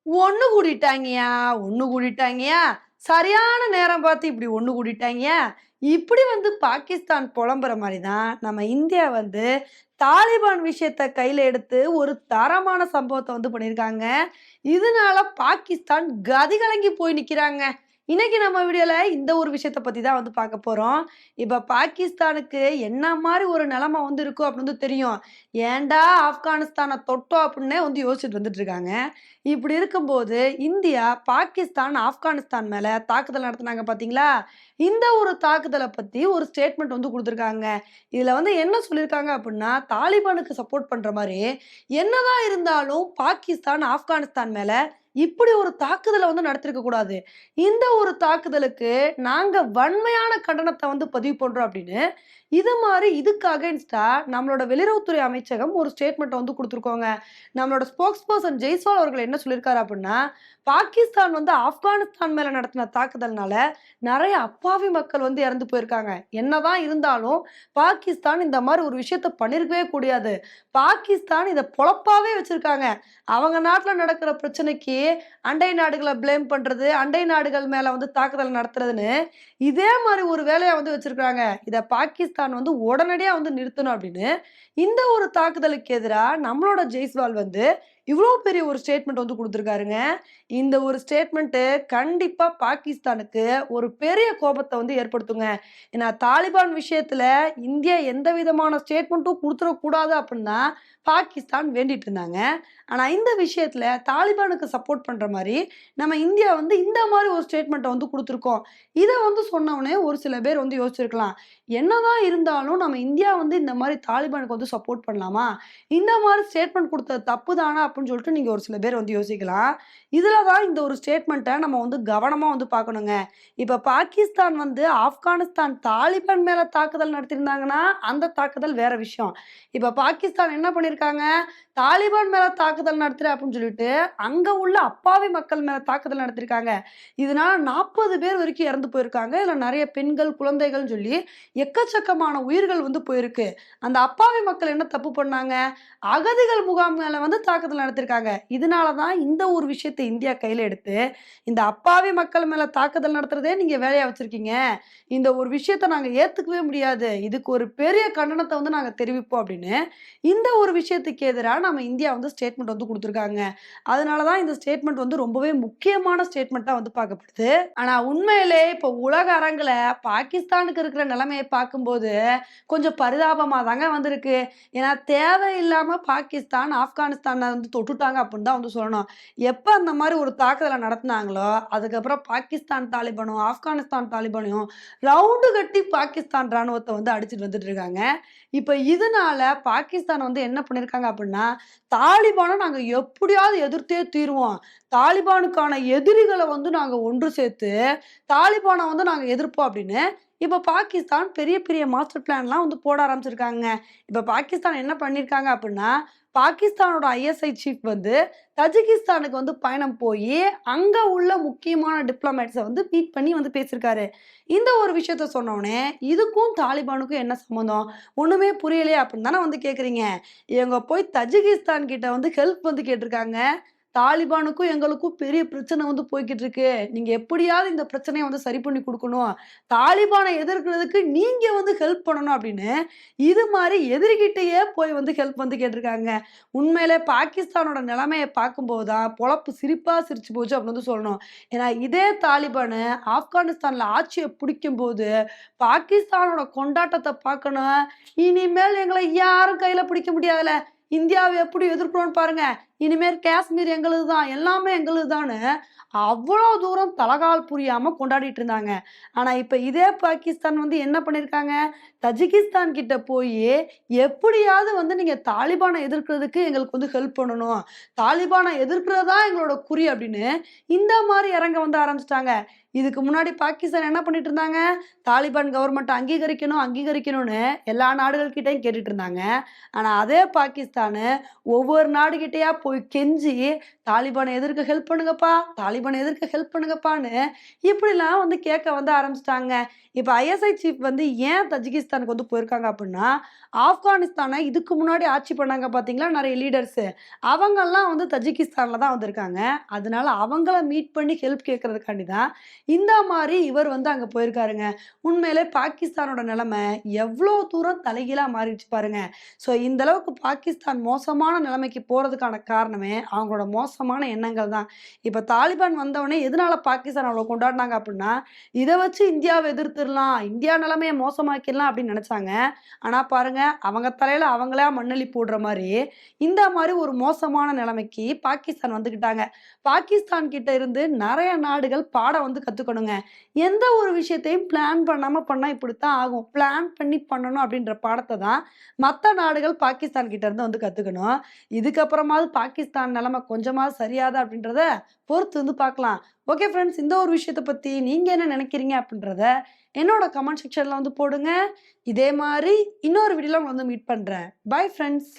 ஒண்ணு கூடிட்டாங்கயா, ஒண்ணு கூடிட்டாங்கயா. சரியான நேரம் பார்த்து இப்படி ஒண்ணு கூடிட்டாங்கயா. இப்படி வந்து பாகிஸ்தான் புலம்புற மாரி தான், நம்ம இந்தியா வந்து தாலிபான் விஷயத்த கையில எடுத்து ஒரு தரமான சம்பவத்த வந்து பண்ணியிருக்காங்க. இதனால பாகிஸ்தான் கதிகலங்கி போய் நிக்கிறாங்க. இன்னைக்கு நம்ம வீடியோல இந்த ஒரு விஷயத்த பத்தி தான் வந்து பார்க்க போறோம். இப்ப பாகிஸ்தானுக்கு என்ன மாரி ஒரு நிலைமை வந்து இருக்கும் அப்படின்னு வந்து தெரியும். ஏன்டா ஆப்கானிஸ்தான தொட்டோம் அப்படின்னே வந்து யோசிச்சுட்டு வந்துட்டு இருக்காங்க. இப்படி இருக்கும்போது, இந்தியா, பாகிஸ்தான், ஆப்கானிஸ்தான் மேல தாக்குதல் நடத்துனாங்க பார்த்தீங்களா? இந்த ஒரு தாக்குதல பத்தி ஒரு ஸ்டேட்மெண்ட் வந்து குடுத்துருக்காங்க. இதுல வந்து என்ன சொல்லியிருக்காங்க அப்டின்னா, தாலிபானுக்கு சப்போர்ட் பண்ற மாரி, என்னதான் இருந்தாலும் பாகிஸ்தான், ஆப்கானிஸ்தான் மேல இப்படி ஒரு தாக்குதல வந்து நடத்தியிருக்க கூடாது. இந்த ஒரு தாக்குதலுக்கு நாங்க வன்மையான கண்டனத்த வந்து பதிவு பண்றோம் அப்படின்னு, இது மாரி இதுக்கு அகைன்ஸ்டா நம்மளோட வெளியுறவுத்துறை அமைச்சகம் ஒரு ஸ்டேட்மெண்ட்ட வந்து குடுத்துருக்கோங்க. நம்மளோட ஸ்போக்ஸ் பெர்சன் ஜெய்ஸ்வால் அவர்கள் என்ன சொல்லியிருக்காரு அப்டின்னா, பாகிஸ்தான் வந்து ஆப்கானிஸ்தான் மேல நடத்தின தாக்குதல்னால நெறைய அப்பாவி மக்கள் வந்து இறந்து போயிருக்காங்க. என்னதான் இருந்தாலும் பாகிஸ்தான் இந்த மாரி ஒரு விஷயத்த பண்ணியிருக்கவே கூடாது. பாகிஸ்தான் இத பொழப்பாவே வச்சிருக்காங்க. அவங்க நாட்டுல நடக்கிற பிரச்சனைக்கு அண்டை நாடுகள ப்ளேம் பண்றது, அண்டை நாடுகள் மேல வந்து தாக்குதல் நடத்துறதுன்னு, இதே மாரி ஒரு வேலையா வந்து வச்சிருக்காங்க. இத பாகிஸ்தான் வந்து உடனடியா வந்து நிறுத்தணும் அப்படின்னு, இந்த ஒரு தாக்குதலுக்கு எதிரா நம்மளோட ஜெய்ஸ்வால் வந்து இவ்ளோ பெரிய ஒரு ஸ்டேட்மெண்ட் வந்து குடுத்துருக்காருங்க. இந்த ஒரு ஸ்டேட்மெண்ட் கண்டிப்பா பாகிஸ்தானுக்கு ஒரு பெரிய கோபத்த வந்து ஏற்படுத்துங்க. ஏன்னா தாலிபான் விஷயத்துல இந்தியா எந்த விதமான ஸ்டேட்மெண்ட்டும் குடுத்துறக்கூடாது அப்படின்னு தான் பாகிஸ்தான் வேண்டிட்டு இருந்தாங்க. ஆனா இந்த விஷயத்துல தாலிபானுக்கு சப்போர்ட் பண்ற மாரி நம்ம இந்தியா வந்து இந்த மாரி ஒரு ஸ்டேட்மெண்ட்ட வந்து குடுத்துருக்கோம். இத வந்து சொன்னவுனே ஒரு சில பேர் வந்து யோசிச்சிருக்கலாம். என்னதான் இருந்தாலும் நம்ம இந்தியா வந்து இந்த மாரி தாலிபானுக்கு வந்து சப்போர்ட் பண்ணலாமா? இந்த மாரி ஸ்டேட்மெண்ட் குடுத்தது தப்பு தானா? அப்படின்னு சொல்லிட்டு நீங்க ஒரு சில பேர் வந்து யோசிக்கலாம். இதுல தான் இந்த ஒரு ஸ்டேட்மெண்ட்ட நம்ம வந்து கவனமா வந்து பார்க்கணுங்க. இப்ப பாகிஸ்தான் வந்து ஆப்கானிஸ்தான் தாலிபான் மேல தாக்குதல் நடத்தியிருந்தாங்கன்னா, அந்த தாக்குதல் வேற விஷயம். இப்ப பாகிஸ்தான் என்ன பண்ணியிருக்காங்க, தாலிபான் மேல தாக்குதல் நடத்துறேன் அப்படின்னு சொல்லிட்டு, அங்க உள்ள அப்பாவி மக்கள் மேல தாக்குதல் நடத்தியிருக்காங்க. இதனால 40 பேர் வரைக்கும் இறந்து போயிருக்காங்க. இதுல நெறைய பெண்கள், குழந்தைகள்னு சொல்லி எக்கச்சக்கமான உயிர்கள் வந்து போயிருக்கு. அந்த அப்பாவி மக்கள் என்ன தப்பு பண்ணாங்க? அகதிகள் முகாம் மேல வந்து தாக்குதல் நடத்தியிருக்காங்க. இதனால தான் இந்த ஒரு விஷயத்த இந்தியா கையில எடுத்து, இந்த அப்பாவி மக்கள் மேல தாக்குதல் நடத்துறதே நீங்க வேலையா வச்சிருக்கீங்க. இந்த ஒரு விஷயத்த நாங்க ஏத்துக்கவே முடியாது. இதுக்கு ஒரு பெரிய கண்டனத்த வந்து நாங்க தெரிவிப்போம் அப்படின்னு, இந்த ஒரு விஷயத்துக்கு எதிரா நம்ம இந்தியா வந்து ஸ்டேட்மெண்ட் வந்து குடுத்துருக்காங்க. அதனால தான் இந்த ஸ்டேட்மெண்ட் வந்து ரொம்பவே முக்கியமான ஸ்டேட்மெண்ட்டா வந்து பார்க்கப்படுது. ஆனா உண்மையிலே இப்போ உலக அரங்குல பாகிஸ்தானுக்கு இருக்கிற நிலைமைய பார்க்கும்போது, கொஞ்சம் பரிதாபமா தாங்க வந்திருக்கு. ஏன்னா தேவையில்லாம பாகிஸ்தான், ஆப்கானிஸ்தான வந்து தொட்டுட்டாங்க அப்படின்னு தான் வந்து சொல்லணும். எப்ப அந்த மாரி ஒரு தாக்குதல நடத்துனாங்களோ, அதுக்கப்புறம் பாகிஸ்தான் தாலிபானும், ஆப்கானிஸ்தான் தாலிபானையும் ரவுண்டு கட்டி பாகிஸ்தான் ராணுவத்த வந்து அடிச்சுட்டு வந்துட்டு இருக்காங்க. இப்ப இதனால பாகிஸ்தான் வந்து என்ன பண்ணியிருக்காங்க அப்படின்னா, தாலிபான நாங்க எப்படியாவது எதிர்த்தே தீருவோம். தாலிபானுக்கான எதிரிகள வந்து நாங்க ஒன்று சேர்த்து, தாலிபான வந்து நாங்க எதிர்ப்போம் அப்படின்னு, இப்ப பாகிஸ்தான் பெரிய பெரிய மாஸ்டர் பிளான்லாம் வந்து போட ஆரம்பிச்சிருக்காங்க. இப்ப பாகிஸ்தான் என்ன பண்ணியிருக்காங்க அப்படின்னா, பாகிஸ்தானோட ஐஎஸ்ஐ சீஃப் வந்து தஜிகிஸ்தானுக்கு வந்து பயணம் போயி, அங்க உள்ள முக்கியமான டிப்ளமேட்ஸ வந்து மீட் பண்ணி வந்து பேசியிருக்காரு. இந்த ஒரு விஷயத்த சொன்னோனே, இதுக்கும் தாலிபானுக்கும் என்ன சம்மந்தம்? ஒண்ணுமே புரியலையே அப்படின்னு தானே வந்து கேட்குறீங்க. இவங்க போய் தஜிகிஸ்தான் கிட்ட வந்து ஹெல்ப் வந்து கேட்டிருக்காங்க. தாலிபானுக்கும் எங்களுக்கும் பெரிய பிரச்சனை வந்து போய்க்கிட்டு இருக்கு. நீங்க எப்படியாவது இந்த பிரச்சனைய வந்து சரி பண்ணி குடுக்கணும். தாலிபான எதிர்க்கிறதுக்கு நீங்க வந்து ஹெல்ப் பண்ணணும் அப்படின்னு, இது மாரி எதிரிகிட்டயே போய் வந்து ஹெல்ப் வந்து கேட்டிருக்காங்க. உண்மையிலே பாகிஸ்தானோட நிலைமைய பார்க்கும்போது தான் பொழப்பு சிரிப்பா சிரிச்சு போச்சு அப்படின்னு வந்து சொல்லணும். ஏன்னா இதே தாலிபானு ஆப்கானிஸ்தான்ல ஆட்சிய பிடிக்கும்போது, பாகிஸ்தானோட கொண்டாட்டத்த பார்க்கணும். இனிமேல் எங்கள யாரும் கையில பிடிக்க முடியாதுல. இந்தியாவ எப்படி எதிர்க்கிறோம்னு பாருங்க. இனிமேல் காஷ்மீர் எங்களுது தான். எல்லாமே எங்களுது தான்னு அவ்வளோ தூரம் தலகால் புரியாம கொண்டாடிட்டு இருந்தாங்க. ஆனா, இப்ப இதே பாகிஸ்தான் வந்து என்ன பண்ணியிருக்காங்க, தஜிகிஸ்தான் கிட்ட போயி, எப்படியாவது வந்து நீங்க தாலிபான எதிர்க்கிறதுக்கு எங்களுக்கு வந்து ஹெல்ப் பண்ணணும். தாலிபான எதிர்க்கிறது தான் எங்களோட குறி அப்படின்னு, இந்த மாரி இறங்க வந்து ஆரம்பிச்சுட்டாங்க. இதுக்கு முன்னாடி பாகிஸ்தான் என்ன பண்ணிட்டு இருந்தாங்க, தாலிபான் கவர்மெண்ட்ட அங்கீகரிக்கணும், அங்கீகரிக்கணும்னு எல்லா நாடுகள் கிட்டயும் கேட்டுட்டு இருந்தாங்க. ஆனா, அதே பாகிஸ்தானு ஒவ்வொரு நாடுகிட்டயா போய் கெஞ்சி தாலிபானை எதிர்க்க ஹெல்ப் பண்ணுங்கப்பா, தாலிபானை எதிர்க்க ஹெல்ப் பண்ணுங்கப்பான்னு இப்படிலாம் வந்து கேட்க வந்து ஆரம்பிச்சுட்டாங்க. இப்ப ஐஎஸ்ஐ சீஃப் வந்து ஏன் தஜிகிஸ்தானுக்கு வந்து போயிருக்காங்க அப்படின்னா, ஆப்கானிஸ்தானை இதுக்கு முன்னாடி ஆட்சி பண்ணாங்க பார்த்தீங்களா நெறைய லீடர்ஸு. அவங்கலாம் வந்து தஜிகிஸ்தான்ல தான் வந்திருக்காங்க. அதனால அவங்கள மீட் பண்ணி ஹெல்ப் கேட்கறதுக்காண்டி தான் இந்த மாரி இவர் வந்து அங்க போயிருக்காருங்க. உண்மையிலே பாகிஸ்தானோட நிலைமை எவ்ளோ தூரம் தலைகீழா மாறிடுச்சு பாருங்க. ஸோ இந்த அளவுக்கு பாகிஸ்தான் மோசமான நிலைமைக்கு போறதுக்கான காரணமே அவங்களோட மோசமான எண்ணங்கள் தான். இப்ப தாலிபான் வந்தவுனே எதனால பாகிஸ்தான் அவ்வளோ கொண்டாடுனாங்க அப்படின்னா, இத வச்சு இந்தியாவ எதிர்த்துறலாம், இந்தியா நிலைமைய மோசமாக்கிடலாம் அப்படின்னு நெனச்சாங்க. ஆனா பாருங்க, அவங்க தலையில அவங்களா மண்ணள்ளி போடுற மாரி, இந்த மாரி ஒரு மோசமான நிலைமைக்கு பாகிஸ்தான் வந்துக்கிட்டாங்க. பாகிஸ்தான் கிட்ட இருந்து நெறைய நாடுகள் பாடம் வந்து கத்துக்கணுங்க. எந்த ஒரு விஷயத்தையும் பிளான் பண்ணாம பண்ணா இப்படித்தான் ஆகும். பிளான் பண்ணி பண்ணணும் அப்படின்ற பாடத்த தான் மத்த நாடுகள் பாகிஸ்தான் கிட்ட இருந்து வந்து கத்துக்கணும். இதுக்கப்புறமாவது பாகிஸ்தான் நிலைமை கொஞ்சமாவது சரியாதா அப்படின்றத பொறுத்து வந்து பார்க்கலாம். ஓகே ஃப்ரெண்ட்ஸ், இந்த ஒரு விஷயத்த பத்தி நீங்க என்ன நினைக்கிறீங்க அப்படின்றத என்னோட கமெண்ட் செக்ஷன்ல வந்து போடுங்க. இதே மாரி இன்னொரு வீடியோல உங்கள வந்து மீட் பண்றேன். Bye friends.